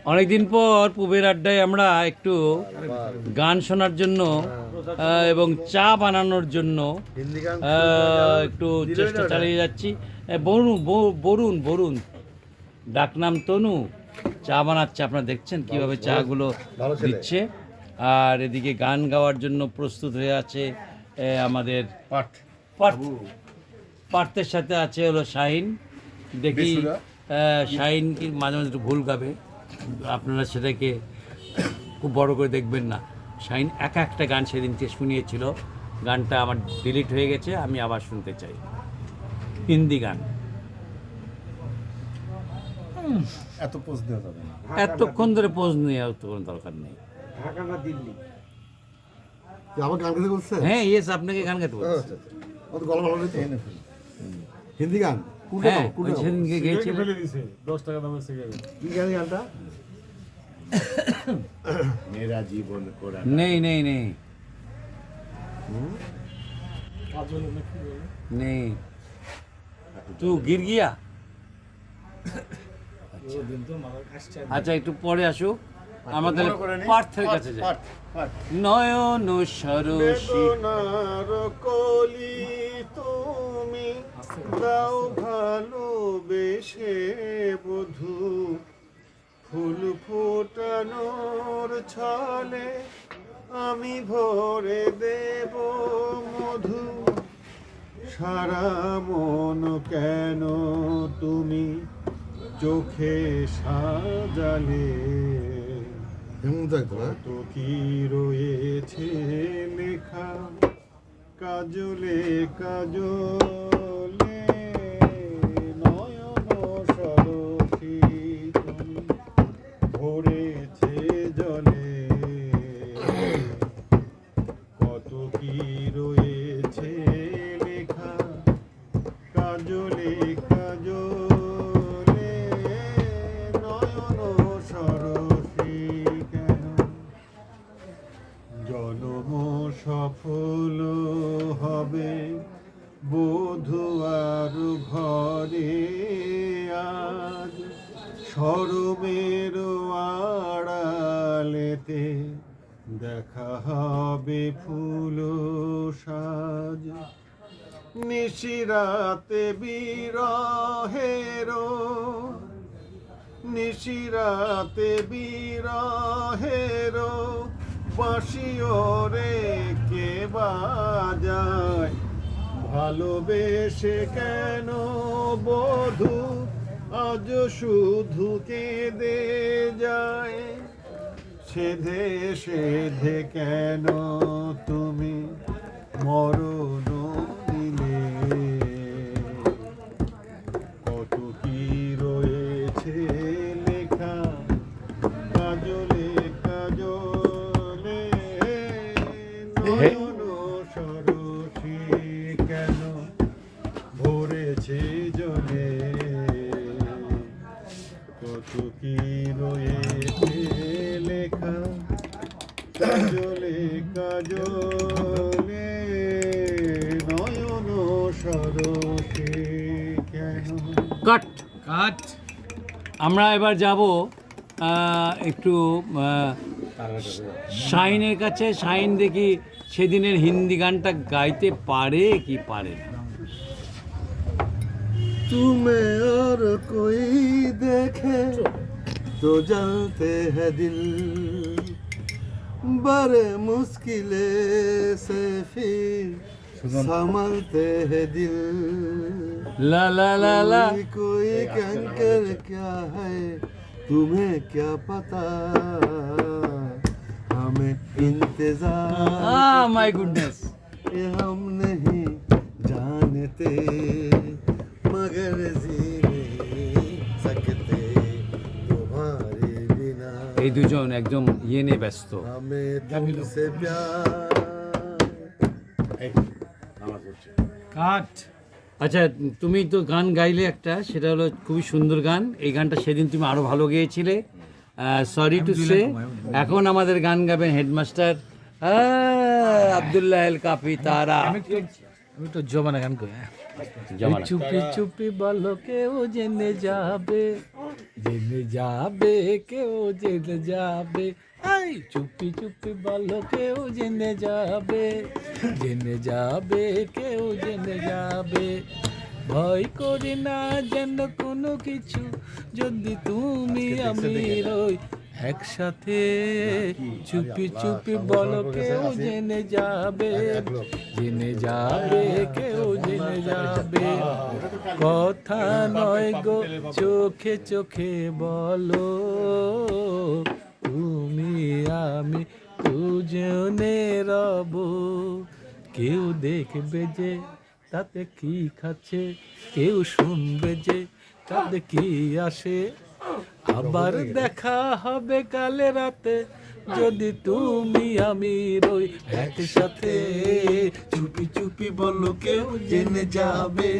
অনেকদিন পর পুবের আড্ডায় আমরা একটু গান শোনার জন্য এবং চা বানানোর জন্য একটু চেষ্টা চালিয়ে যাচ্ছি। বরুণ বরুণ ডাকনাম তনু চা বানাচ্ছে, আপনারা দেখছেন কিভাবে চাগুলো দিচ্ছে। আর এদিকে গান গাওয়ার জন্য প্রস্তুত হয়ে আছে আমাদের পার্থের সাথে আছে হলো শাহিন। দেখি শাহিন কি মাঝে মাঝে একটু ভুল গাবে, আপনারা সেটাকে খুব বড় করে দেখবেন না। শাহিন একা একটা গান সেদিনকে শুনিয়েছিল, গানটা আমার ডিলিট হয়ে গেছে, আমি আবার শুনতে চাই। হিন্দি গান এত পোজ দেওয়া যাবে না, এতক্ষণ ধরে পোজ নেওয়া তো কোনো দরকার নেই। ঢাকা না দিল্লি? আমার গান গাইতে বলছে? হ্যাঁ ইয়েস, আপনাকে গান গাইতে বলছি। ও তো গলা ভালো নেই তো। হিন্দি গান হ্যাঁ ওই সেদিনকে গেছিল। 10 টাকা দামের সিগারেট। কি গান গানটা? मेरा जीवन कोरा নেই নেই নেই নেই, তু গির গিয়া। আচ্ছা একটু পরে আসুক, আমাদের পার্থের কাছে যাই। নয়ন সরসী কলি তুমি দাও ভালোবেসে বধূ, ফুল ফোটানোর ছলে আমি ভরে দেব মধু। সারা মন কেন তুমি চোখে সাজালে, কত কি রয়েছে লেখা কাজলে কাজলে। নয়ন সরসী তুমি ভরেছে জলে, কত কি রয়েছে লেখা কাজলে কাজলে। নয়ন সরসী কেন জনম সফল হবে বধূ আর ঘরে, আজ শরমের আড়ালেতে দেখা হবে ফুল সাজ। নিশিরাতে বিরহেরো, নিশিরাতে বিরহেরো বাঁশিও রে কে বাজায়। ভালোবেসে কেন বধূ আজ শুধু কেঁদে যায়, সেধে সেধে কেন তুমি মরণ দিলে। কত কি রয়েছে লেখা কাজলে কাজলে। নয়ন সরসী কেন ভরেছে জলে, কত কি রয়েছে লেখা কাজলে কাজলে। নয়ন সরসী কেন। কাট। কাট। আমরা এবার যাব একটু শাহিনের কাছে। শাহিন দেখি সেদিনের হিন্দি গানটা গাইতে পারে কি পারে না। तुम्हें और कोई देखे तो जलते हैं दिल, बड़े मुश्किले से फिर संभलते हैं दिल। লা লা লা লা। कोई कंकर क्या है तुम्हें क्या पता, हमें इंतजार মাই গুডনেস। ये हम नहीं जानते, मगर जी नहीं सकते तुम्हारे बिना। এই দুজন একদম ইয়ে নিয়ে ব্যস্ত। हमें तुमसे प्यार। কাট। আচ্ছা তুমি তো গান গাইলে একটা, সেটা হলো খুবই সুন্দর গান। এই গানটা সেদিন তুমি আরো ভালো গেয়েছিলে, সরি টু সে। এখন আমাদের গান গাবেন হেডমাস্টার আব্দুল্লাহ এল কাফি তারা। তো জমানা গান কই জমানা চুপি চুপি বলো কেউ জেনে যাবে কেউ জেনে যাবে আই চুপি চুপি বলো কেউ জেনে যাবে কেউ জেনে যাবে ভয় করি না যেন কোনো কিছু যদি তুমি আমি রই একসাথে চুপি চুপি বলো কেউ জেনে যাবে কেউ জেনে যাবে কথা নয় গো চোখে চোখে বলো তুমি আমি দুজনে রব কেউ দেখবে যে তাতে কি খাচ্ছে কেউ শুনবে যে তাতে কি আসে আবার দেখা হবে কালে রাতে যদি তুমি আমি রই একসাথে চুপি চুপি বলো কেউ জেনে যাবে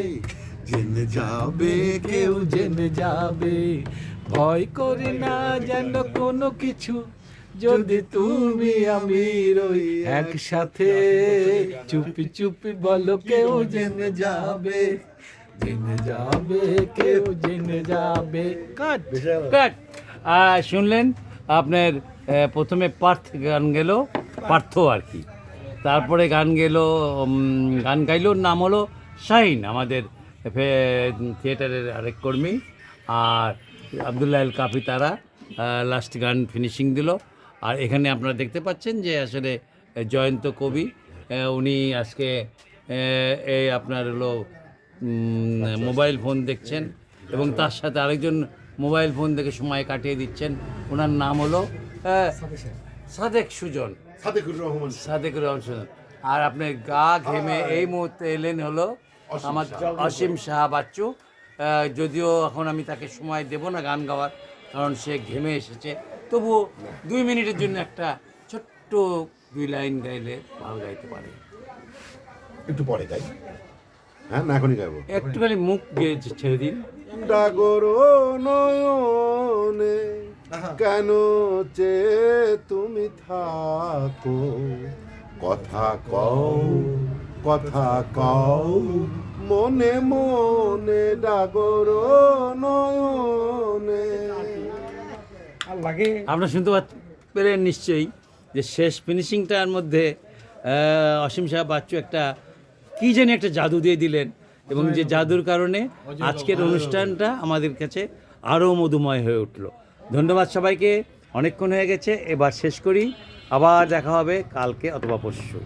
কেউ জেনে যাবে ভয় করি না যেন কোনো কিছু যদি তুমি আমি রই একসাথে চুপি চুপি বলো কেউ জেনে যাবে কেউ জেনে যাবে কাট কাট শুনলেন আপনার প্রথমে গান গেল পার্থ আর কি, তারপরে গান গাইলোর নাম হলো শাহিন, আমাদের থিয়েটারের আরেক কর্মী, আর আবদুল্লাহ আল কাফি তারা লাস্ট গান ফিনিশিং দিল। আর এখানে আপনারা দেখতে পাচ্ছেন যে আসলে জয়ন্ত কবি উনি আজকে এই আপনার হলো মোবাইল ফোন দেখছেন এবং তার সাথে আরেকজন মোবাইল ফোন দেখে সময় কাটিয়ে দিচ্ছেন, ওনার নাম হলো সাদেক সুজন। আর আপনি গা ঘেমে এই মুহূর্তে এলেন হলো আমার অসীম সাহা বাচ্চু। যদিও এখন আমি তাকে সময় দেব না গান গাওয়ার, কারণ সে ঘেমে এসেছে, তবুও 2 মিনিটের জন্য একটা ছোট্ট 2 লাইন গাইলে ভালো গাইতে পারে। একটু পরে গাই, হ্যাঁ না এখনই গাইবো। একটুখানি মুখ গিয়ে ছেড়ে দিন। ডাগর নয়নে কেন যে তুমি থাকো, কথা কও মনে মনে ডাগর নয়নে। আপনারা শুনতে পেলেন নিশ্চয়ই যে শেষ ফিনিশিংটার মধ্যে অসীম সাহা বাচ্চু একটা কী জানি একটা জাদু দিয়ে দিলেন, এবং যে জাদুর কারণে আজকের অনুষ্ঠানটা আমাদের কাছে আরও মধুময় হয়ে উঠল। ধন্যবাদ সবাইকে, অনেকক্ষণ হয়ে গেছে, এবার শেষ করি, আবার দেখা হবে কালকে অথবা পরশু।